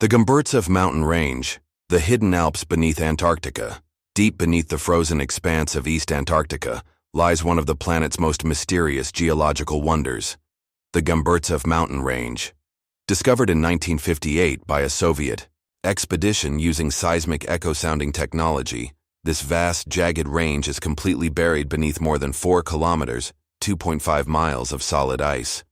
The Gomburtsev mountain range, the hidden Alps beneath Antarctica, deep beneath the frozen expanse of East Antarctica, lies one of the planet's most mysterious geological wonders, the Gomburtsev mountain range. Discovered in 1958 by a Soviet expedition using seismic echo-sounding technology, this vast, jagged range is completely buried beneath more than 4 kilometers, 2.5 miles of solid ice.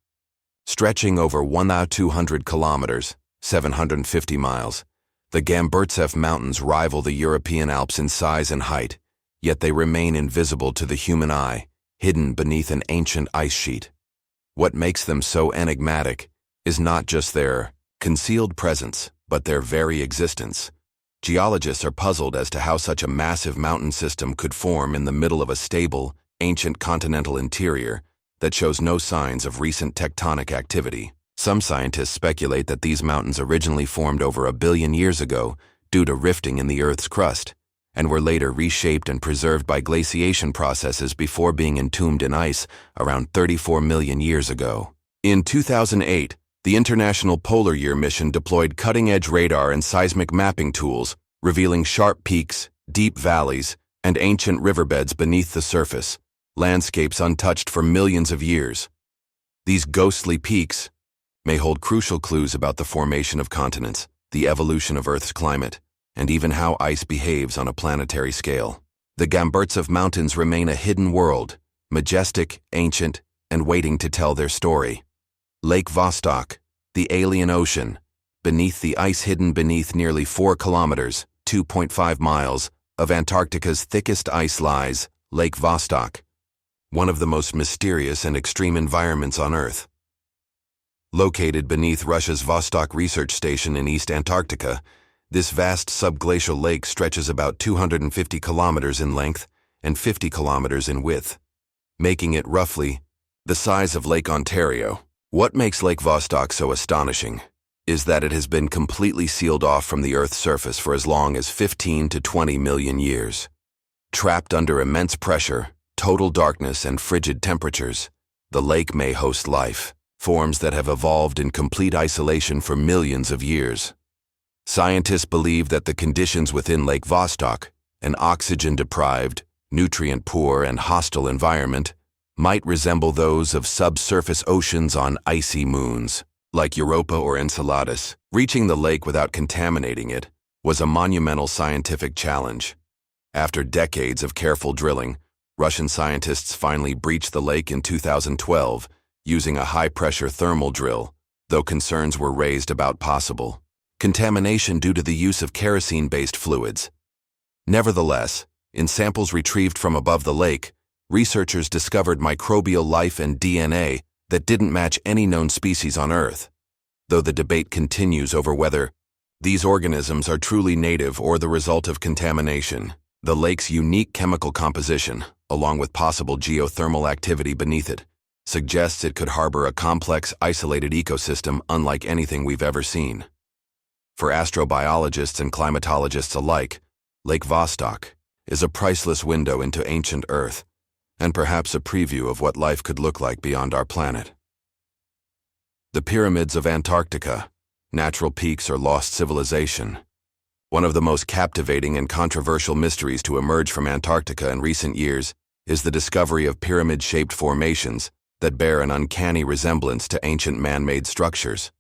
Stretching over 1,200 kilometers, 750 miles, the Gomburtsev Mountains rival the European Alps in size and height, yet they remain invisible to the human eye, hidden beneath an ancient ice sheet. What makes them so enigmatic is not just their concealed presence, but their very existence. Geologists are puzzled as to how such a massive mountain system could form in the middle of a stable, ancient continental interior that shows no signs of recent tectonic activity. Some scientists speculate that these mountains originally formed over 1 billion years ago due to rifting in the Earth's crust, and were later reshaped and preserved by glaciation processes before being entombed in ice around 34 million years ago. In 2008, the International Polar Year mission deployed cutting-edge radar and seismic mapping tools, revealing sharp peaks, deep valleys, and ancient riverbeds beneath the surface, landscapes untouched for millions of years. These ghostly peaks may hold crucial clues about the formation of continents, the evolution of Earth's climate, and even how ice behaves on a planetary scale. The Gomburtsev Mountains remain a hidden world, majestic, ancient, and waiting to tell their story. Lake Vostok, the alien ocean, beneath the ice hidden beneath nearly 4 kilometers, 2.5 miles, of Antarctica's thickest ice lies Lake Vostok, one of the most mysterious and extreme environments on Earth. Located beneath Russia's Vostok Research Station in East Antarctica, this vast subglacial lake stretches about 250 kilometers in length and 50 kilometers in width, making it roughly the size of Lake Ontario. What makes Lake Vostok so astonishing is that it has been completely sealed off from the Earth's surface for as long as 15 to 20 million years. Trapped under immense pressure, total darkness, and frigid temperatures, the lake may host life, forms that have evolved in complete isolation for millions of years. Scientists believe that the conditions within Lake Vostok, an oxygen-deprived, nutrient-poor, and hostile environment, might resemble those of subsurface oceans on icy moons, like Europa or Enceladus. Reaching the lake without contaminating it was a monumental scientific challenge. After decades of careful drilling, Russian scientists finally breached the lake in 2012 using a high-pressure thermal drill, though concerns were raised about possible contamination due to the use of kerosene-based fluids. Nevertheless, in samples retrieved from above the lake, researchers discovered microbial life and DNA that didn't match any known species on Earth, though the debate continues over whether these organisms are truly native or the result of contamination. The lake's unique chemical composition, along with possible geothermal activity beneath it, suggests it could harbor a complex, isolated ecosystem unlike anything we've ever seen. For astrobiologists and climatologists alike, Lake Vostok is a priceless window into ancient Earth, and perhaps a preview of what life could look like beyond our planet. The Pyramids of Antarctica, natural peaks or lost civilization. One of the most captivating and controversial mysteries to emerge from Antarctica in recent years is the discovery of pyramid-shaped formations that bear an uncanny resemblance to ancient man-made structures.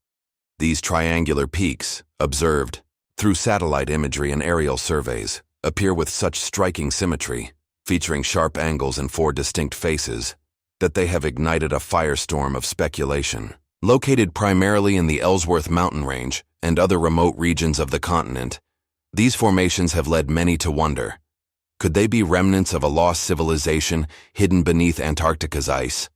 These triangular peaks, observed through satellite imagery and aerial surveys, appear with such striking symmetry, featuring sharp angles and 4 distinct faces, that they have ignited a firestorm of speculation. Located primarily in the Ellsworth mountain range and other remote regions of the continent, these formations have led many to wonder, could they be remnants of a lost civilization hidden beneath Antarctica's ice?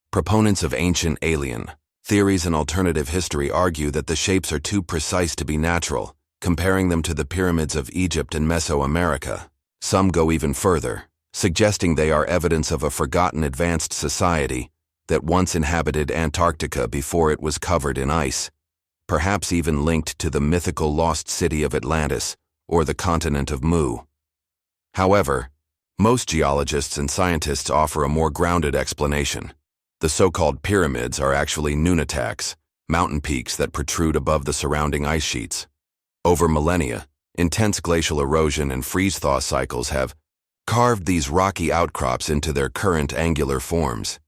Proponents of ancient alien theories and alternative history argue that the shapes are too precise to be natural, comparing them to the pyramids of Egypt and Mesoamerica. Some go even further, suggesting they are evidence of a forgotten advanced society that once inhabited Antarctica before it was covered in ice, perhaps even linked to the mythical lost city of Atlantis or the continent of Mu. However, most geologists and scientists offer a more grounded explanation. The so-called pyramids are actually nunataks, mountain peaks that protrude above the surrounding ice sheets. Over millennia, intense glacial erosion and freeze-thaw cycles have carved these rocky outcrops into their current angular forms.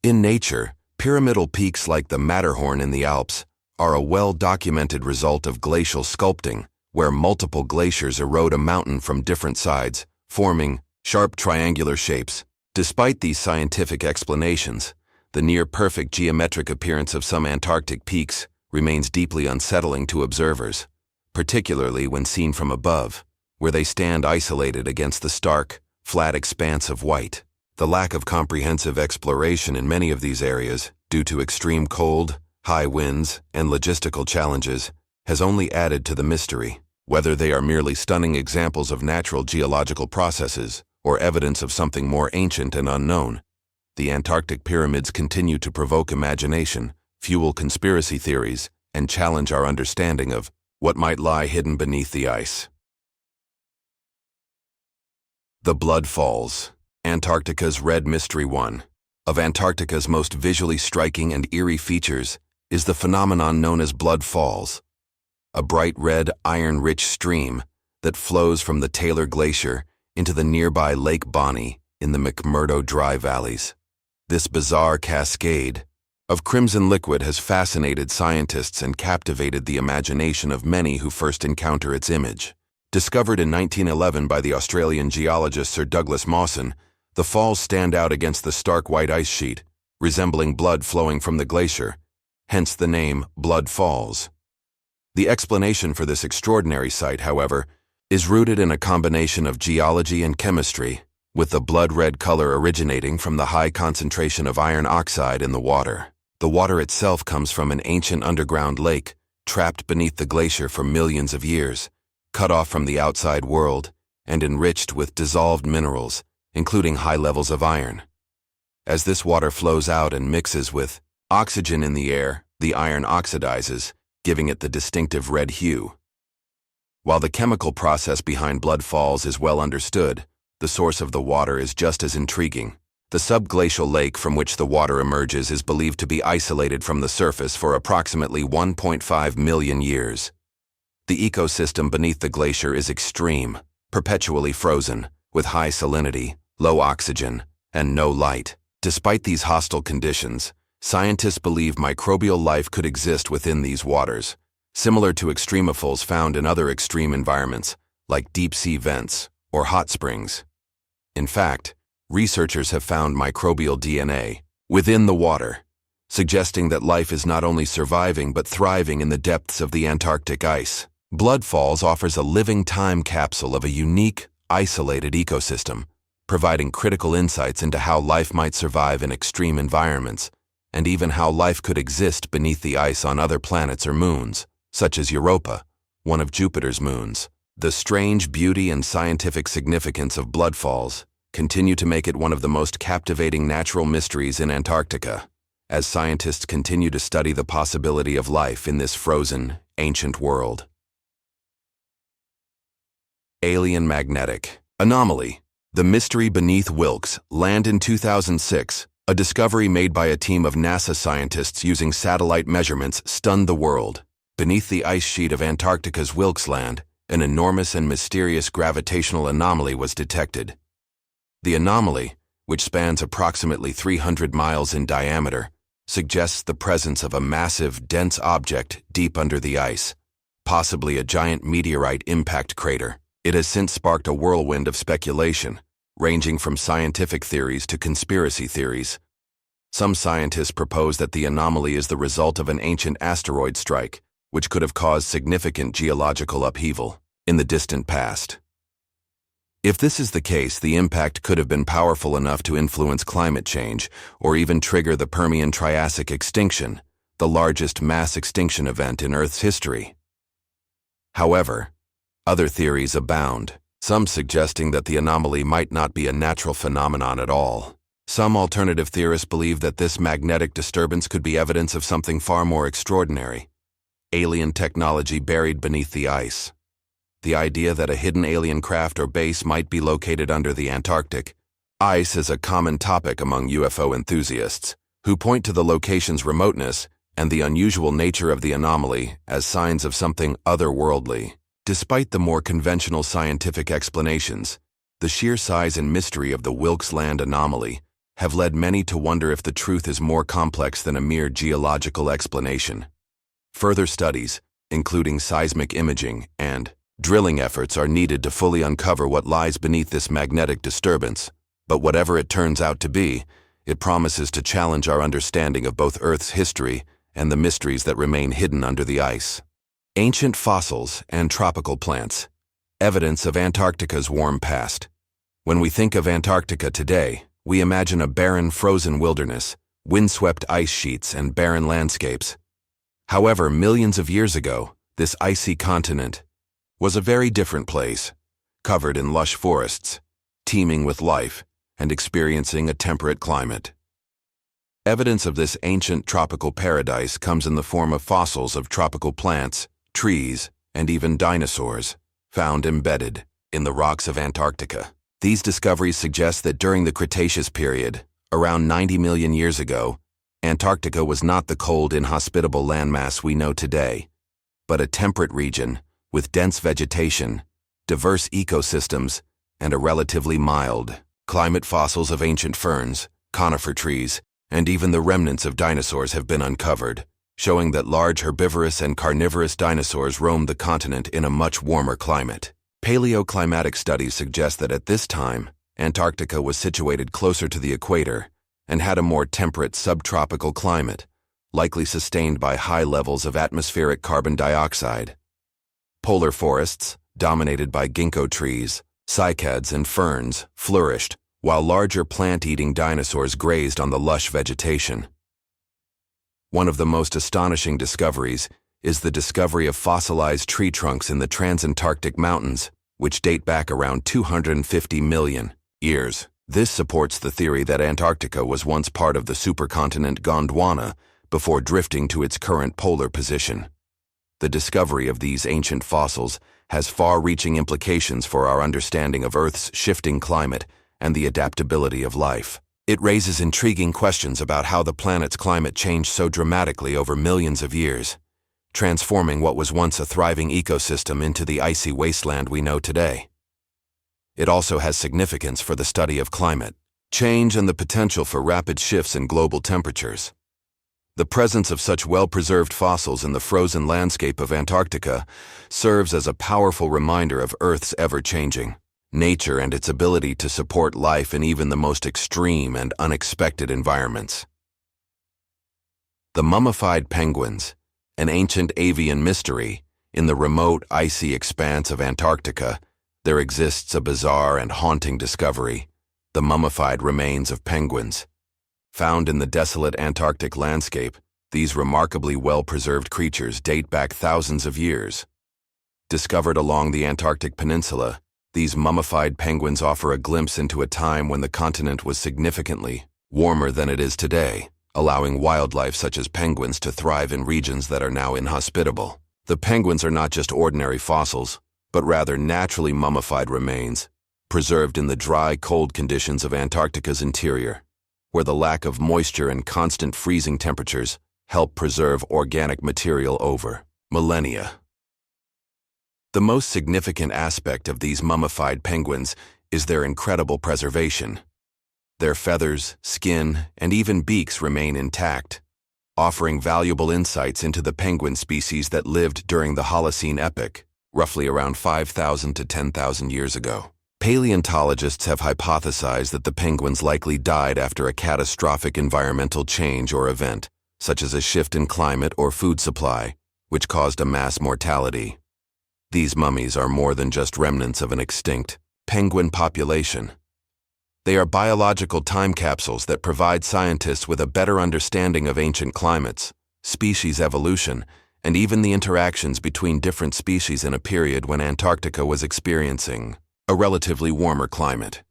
In nature, pyramidal peaks like the Matterhorn in the Alps are a well-documented result of glacial sculpting, where multiple glaciers erode a mountain from different sides, forming sharp triangular shapes. Despite these scientific explanations, the near-perfect geometric appearance of some Antarctic peaks remains deeply unsettling to observers, particularly when seen from above, where they stand isolated against the stark, flat expanse of white. The lack of comprehensive exploration in many of these areas, due to extreme cold, high winds, and logistical challenges, has only added to the mystery. Whether they are merely stunning examples of natural geological processes or evidence of something more ancient and unknown, the Antarctic pyramids continue to provoke imagination, fuel conspiracy theories, and challenge our understanding of what might lie hidden beneath the ice. The Blood Falls, Antarctica's Red Mystery. One of Antarctica's most visually striking and eerie features is the phenomenon known as Blood Falls, a bright red, iron-rich stream that flows from the Taylor Glacier into the nearby Lake Bonny in the McMurdo Dry Valleys. This bizarre cascade of crimson liquid has fascinated scientists and captivated the imagination of many who first encounter its image. Discovered in 1911 by the Australian geologist Sir Douglas Mawson, the falls stand out against the stark white ice sheet, resembling blood flowing from the glacier, hence the name Blood Falls. The explanation for this extraordinary sight, however, is rooted in a combination of geology and chemistry, with the blood-red color originating from the high concentration of iron oxide in the water. The water itself comes from an ancient underground lake, trapped beneath the glacier for millions of years, cut off from the outside world, and enriched with dissolved minerals, including high levels of iron. As this water flows out and mixes with oxygen in the air, the iron oxidizes, giving it the distinctive red hue. While the chemical process behind Blood Falls is well understood, the source of the water is just as intriguing. The subglacial lake from which the water emerges is believed to be isolated from the surface for approximately 1.5 million years. The ecosystem beneath the glacier is extreme, perpetually frozen, with high salinity, low oxygen, and no light. Despite these hostile conditions, scientists believe microbial life could exist within these waters, similar to extremophiles found in other extreme environments, like deep-sea vents or hot springs. In fact, researchers have found microbial DNA within the water, suggesting that life is not only surviving but thriving in the depths of the Antarctic ice. Blood Falls offers a living time capsule of a unique, isolated ecosystem, providing critical insights into how life might survive in extreme environments, and even how life could exist beneath the ice on other planets or moons, such as Europa, one of Jupiter's moons. The strange beauty and scientific significance of Blood Falls continue to make it one of the most captivating natural mysteries in Antarctica, as scientists continue to study the possibility of life in this frozen, ancient world. Alien magnetic anomaly. The mystery beneath Wilkes Land in 2006, a discovery made by a team of NASA scientists using satellite measurements, stunned the world. Beneath the ice sheet of Antarctica's Wilkes Land, an enormous and mysterious gravitational anomaly was detected. The anomaly, which spans approximately 300 miles in diameter, suggests the presence of a massive, dense object deep under the ice, possibly a giant meteorite impact crater. It has since sparked a whirlwind of speculation, ranging from scientific theories to conspiracy theories. Some scientists propose that the anomaly is the result of an ancient asteroid strike, which could have caused significant geological upheaval in the distant past. If this is the case, the impact could have been powerful enough to influence climate change or even trigger the Permian-Triassic extinction, the largest mass extinction event in Earth's history. However, other theories abound, some suggesting that the anomaly might not be a natural phenomenon at all. Some alternative theorists believe that this magnetic disturbance could be evidence of something far more extraordinary: alien technology buried beneath the ice. The idea that a hidden alien craft or base might be located under the Antarctic ice is a common topic among UFO enthusiasts, who point to the location's remoteness and the unusual nature of the anomaly as signs of something otherworldly. Despite the more conventional scientific explanations, the sheer size and mystery of the Wilkes Land anomaly have led many to wonder if the truth is more complex than a mere geological explanation. Further studies, including seismic imaging and drilling efforts, are needed to fully uncover what lies beneath this magnetic disturbance, but whatever it turns out to be, it promises to challenge our understanding of both Earth's history and the mysteries that remain hidden under the ice. Ancient fossils and tropical plants, evidence of Antarctica's warm past. When we think of Antarctica today, we imagine a barren frozen wilderness, windswept ice sheets, and barren landscapes. However, millions of years ago, this icy continent was a very different place, covered in lush forests, teeming with life, and experiencing a temperate climate. Evidence of this ancient tropical paradise comes in the form of fossils of tropical plants, trees, and even dinosaurs, found embedded in the rocks of Antarctica. These discoveries suggest that during the Cretaceous period, around 90 million years ago, Antarctica was not the cold, inhospitable landmass we know today, but a temperate region with dense vegetation, diverse ecosystems, and a relatively mild climate. Fossils of ancient ferns, conifer trees, and even the remnants of dinosaurs have been uncovered, showing that large herbivorous and carnivorous dinosaurs roamed the continent in a much warmer climate. Paleoclimatic studies suggest that at this time, Antarctica was situated closer to the equator and had a more temperate subtropical climate, likely sustained by high levels of atmospheric carbon dioxide. Polar forests, dominated by ginkgo trees, cycads, and ferns, flourished, while larger plant-eating dinosaurs grazed on the lush vegetation. One of the most astonishing discoveries is the discovery of fossilized tree trunks in the Transantarctic Mountains, which date back around 250 million years. This supports the theory that Antarctica was once part of the supercontinent Gondwana before drifting to its current polar position. The discovery of these ancient fossils has far-reaching implications for our understanding of Earth's shifting climate and the adaptability of life. It raises intriguing questions about how the planet's climate changed so dramatically over millions of years, transforming what was once a thriving ecosystem into the icy wasteland we know today. It also has significance for the study of climate change and the potential for rapid shifts in global temperatures. The presence of such well-preserved fossils in the frozen landscape of Antarctica serves as a powerful reminder of Earth's ever-changing nature and its ability to support life in even the most extreme and unexpected environments. The mummified penguins, an ancient avian mystery. In the remote, icy expanse of Antarctica, there exists a bizarre and haunting discovery: the mummified remains of penguins. Found in the desolate Antarctic landscape, these remarkably well-preserved creatures date back thousands of years. Discovered along the Antarctic Peninsula, these mummified penguins offer a glimpse into a time when the continent was significantly warmer than it is today, allowing wildlife such as penguins to thrive in regions that are now inhospitable. The penguins are not just ordinary fossils, but rather naturally mummified remains, preserved in the dry, cold conditions of Antarctica's interior, where the lack of moisture and constant freezing temperatures help preserve organic material over millennia. The most significant aspect of these mummified penguins is their incredible preservation. Their feathers, skin, and even beaks remain intact, offering valuable insights into the penguin species that lived during the Holocene epoch, roughly around 5,000 to 10,000 years ago. Paleontologists have hypothesized that the penguins likely died after a catastrophic environmental change or event, such as a shift in climate or food supply, which caused a mass mortality. These mummies are more than just remnants of an extinct penguin population. They are biological time capsules that provide scientists with a better understanding of ancient climates, species evolution, and even the interactions between different species in a period when Antarctica was experiencing a relatively warmer climate.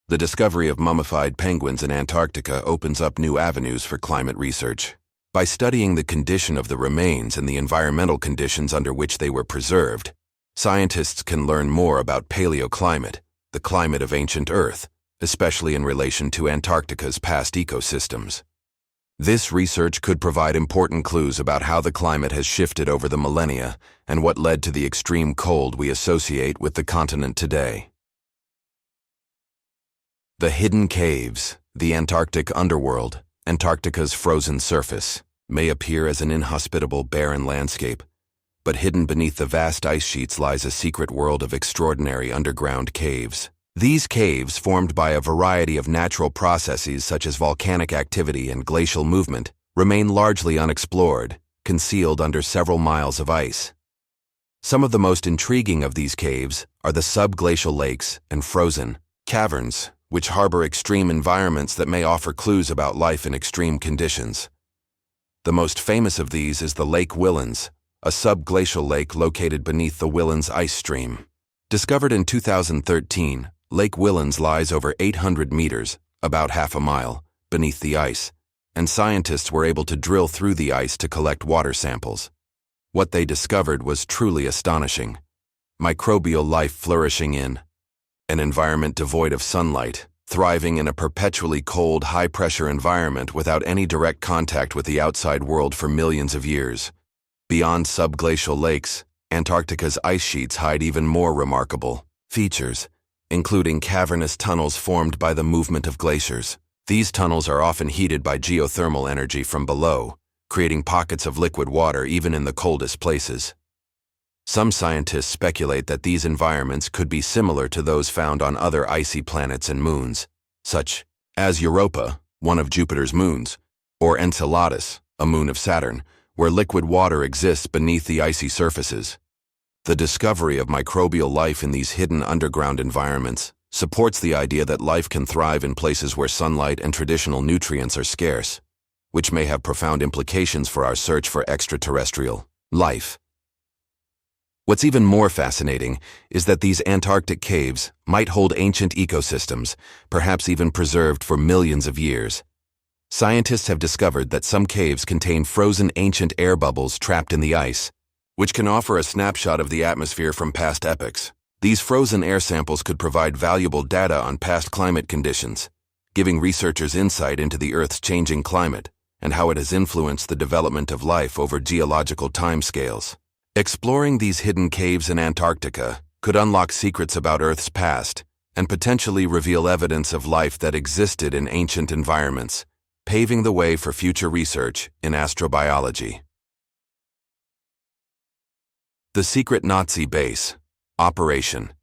The discovery of mummified penguins in Antarctica opens up new avenues for climate research. By studying the condition of the remains and the environmental conditions under which they were preserved, scientists can learn more about paleoclimate, the climate of ancient Earth, especially in relation to Antarctica's past ecosystems. This research could provide important clues about how the climate has shifted over the millennia and what led to the extreme cold we associate with the continent today. The hidden caves, the Antarctic underworld, Antarctica's frozen surface, may appear as an inhospitable, barren landscape, but hidden beneath the vast ice sheets lies a secret world of extraordinary underground caves. These caves, formed by a variety of natural processes such as volcanic activity and glacial movement, remain largely unexplored, concealed under several miles of ice. Some of the most intriguing of these caves are the subglacial lakes and frozen caverns, which harbor extreme environments that may offer clues about life in extreme conditions. The most famous of these is the Lake Whillans, a subglacial lake located beneath the Whillans ice stream. Discovered in 2013, Lake Whillans lies over 800 meters, about half a mile, beneath the ice, and scientists were able to drill through the ice to collect water samples. What they discovered was truly astonishing. Microbial life flourishing in an environment devoid of sunlight, thriving in a perpetually cold, high-pressure environment without any direct contact with the outside world for millions of years. Beyond subglacial lakes, Antarctica's ice sheets hide even more remarkable features, including cavernous tunnels formed by the movement of glaciers. These tunnels are often heated by geothermal energy from below, creating pockets of liquid water even in the coldest places. Some scientists speculate that these environments could be similar to those found on other icy planets and moons, such as Europa, one of Jupiter's moons, or Enceladus, a moon of Saturn, where liquid water exists beneath the icy surfaces. The discovery of microbial life in these hidden underground environments supports the idea that life can thrive in places where sunlight and traditional nutrients are scarce, which may have profound implications for our search for extraterrestrial life. What's even more fascinating is that these Antarctic caves might hold ancient ecosystems, perhaps even preserved for millions of years. Scientists have discovered that some caves contain frozen ancient air bubbles trapped in the ice, which can offer a snapshot of the atmosphere from past epochs. These frozen air samples could provide valuable data on past climate conditions, giving researchers insight into the Earth's changing climate and how it has influenced the development of life over geological timescales. Exploring these hidden caves in Antarctica could unlock secrets about Earth's past and potentially reveal evidence of life that existed in ancient environments, paving the way for future research in astrobiology. The Secret Nazi Base, Operation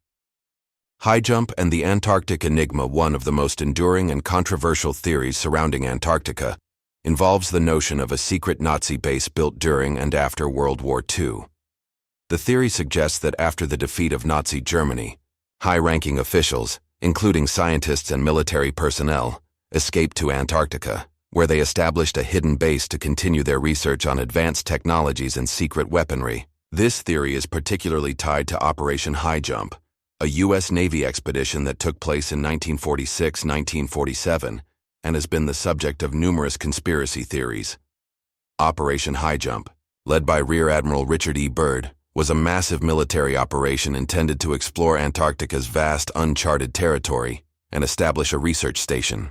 High Jump and the Antarctic Enigma. One of the most enduring and controversial theories surrounding Antarctica involves the notion of a secret Nazi base built during and after World War II. The theory suggests that after the defeat of Nazi Germany, high-ranking officials, including scientists and military personnel, escaped to Antarctica, where they established a hidden base to continue their research on advanced technologies and secret weaponry. This theory is particularly tied to Operation High Jump, a U.S. Navy expedition that took place in 1946-1947 and has been the subject of numerous conspiracy theories. Operation High Jump, led by Rear Admiral Richard E. Byrd, was a massive military operation intended to explore Antarctica's vast, uncharted territory and establish a research station.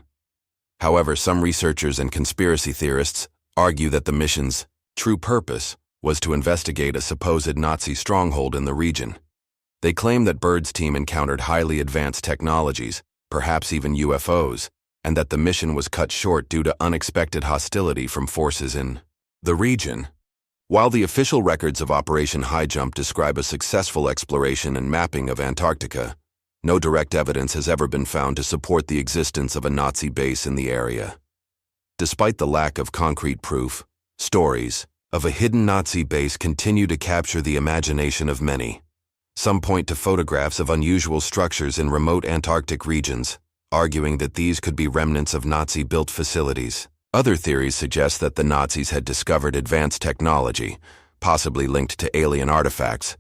However, some researchers and conspiracy theorists argue that the mission's true purpose was to investigate a supposed Nazi stronghold in the region. They claim that Byrd's team encountered highly advanced technologies, perhaps even UFOs, and that the mission was cut short due to unexpected hostility from forces in the region. While the official records of Operation High Jump describe a successful exploration and mapping of Antarctica, no direct evidence has ever been found to support the existence of a Nazi base in the area. Despite the lack of concrete proof, stories of a hidden Nazi base continue to capture the imagination of many. Some point to photographs of unusual structures in remote Antarctic regions, arguing that these could be remnants of Nazi-built facilities. Other theories suggest that the Nazis had discovered advanced technology, possibly linked to alien artifacts,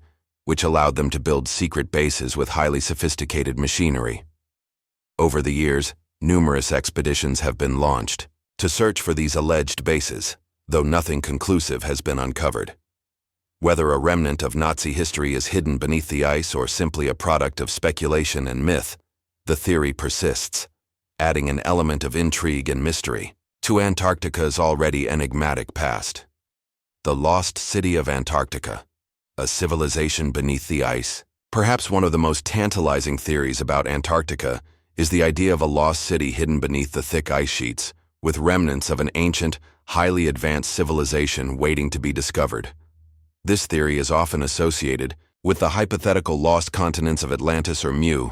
which allowed them to build secret bases with highly sophisticated machinery. Over the years, numerous expeditions have been launched to search for these alleged bases, though nothing conclusive has been uncovered. Whether a remnant of Nazi history is hidden beneath the ice or simply a product of speculation and myth, the theory persists, adding an element of intrigue and mystery to Antarctica's already enigmatic past. The Lost City of Antarctica, a civilization beneath the ice. Perhaps one of the most tantalizing theories about Antarctica is the idea of a lost city hidden beneath the thick ice sheets, with remnants of an ancient, highly advanced civilization waiting to be discovered. This theory is often associated with the hypothetical lost continents of Atlantis or Mu,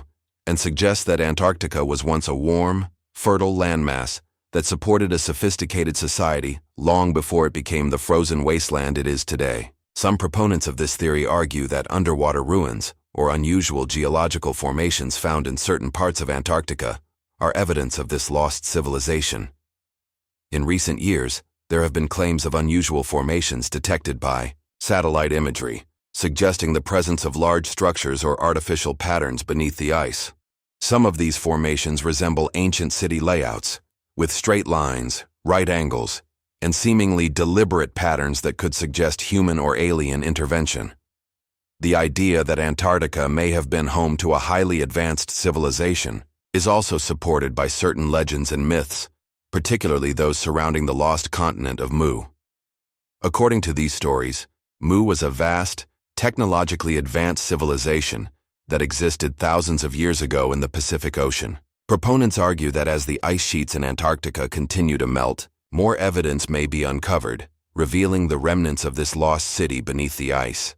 and suggests that Antarctica was once a warm, fertile landmass that supported a sophisticated society long before it became the frozen wasteland it is today. Some proponents of this theory argue that underwater ruins, or unusual geological formations found in certain parts of Antarctica, are evidence of this lost civilization. In recent years, there have been claims of unusual formations detected by satellite imagery, suggesting the presence of large structures or artificial patterns beneath the ice. Some of these formations resemble ancient city layouts, with straight lines, right angles, and seemingly deliberate patterns that could suggest human or alien intervention. The idea that Antarctica may have been home to a highly advanced civilization is also supported by certain legends and myths, particularly those surrounding the lost continent of Mu. According to these stories, Mu was a vast, technologically advanced civilization that existed thousands of years ago in the Pacific Ocean. Proponents argue that as the ice sheets in Antarctica continue to melt, more evidence may be uncovered, revealing the remnants of this lost city beneath the ice.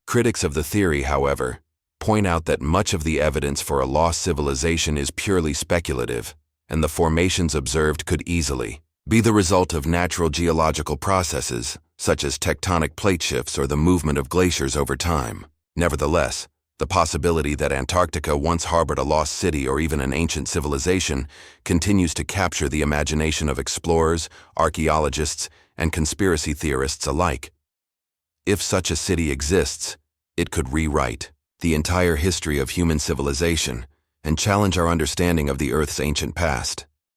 Critics of the theory, however, point out that much of the evidence for a lost civilization is purely speculative, and the formations observed could easily be the result of natural geological processes, such as tectonic plate shifts or the movement of glaciers over time. Nevertheless, the possibility that Antarctica once harbored a lost city or even an ancient civilization continues to capture the imagination of explorers, archaeologists, and conspiracy theorists alike. If such a city exists, it could rewrite the entire history of human civilization and challenge our understanding of the Earth's ancient past.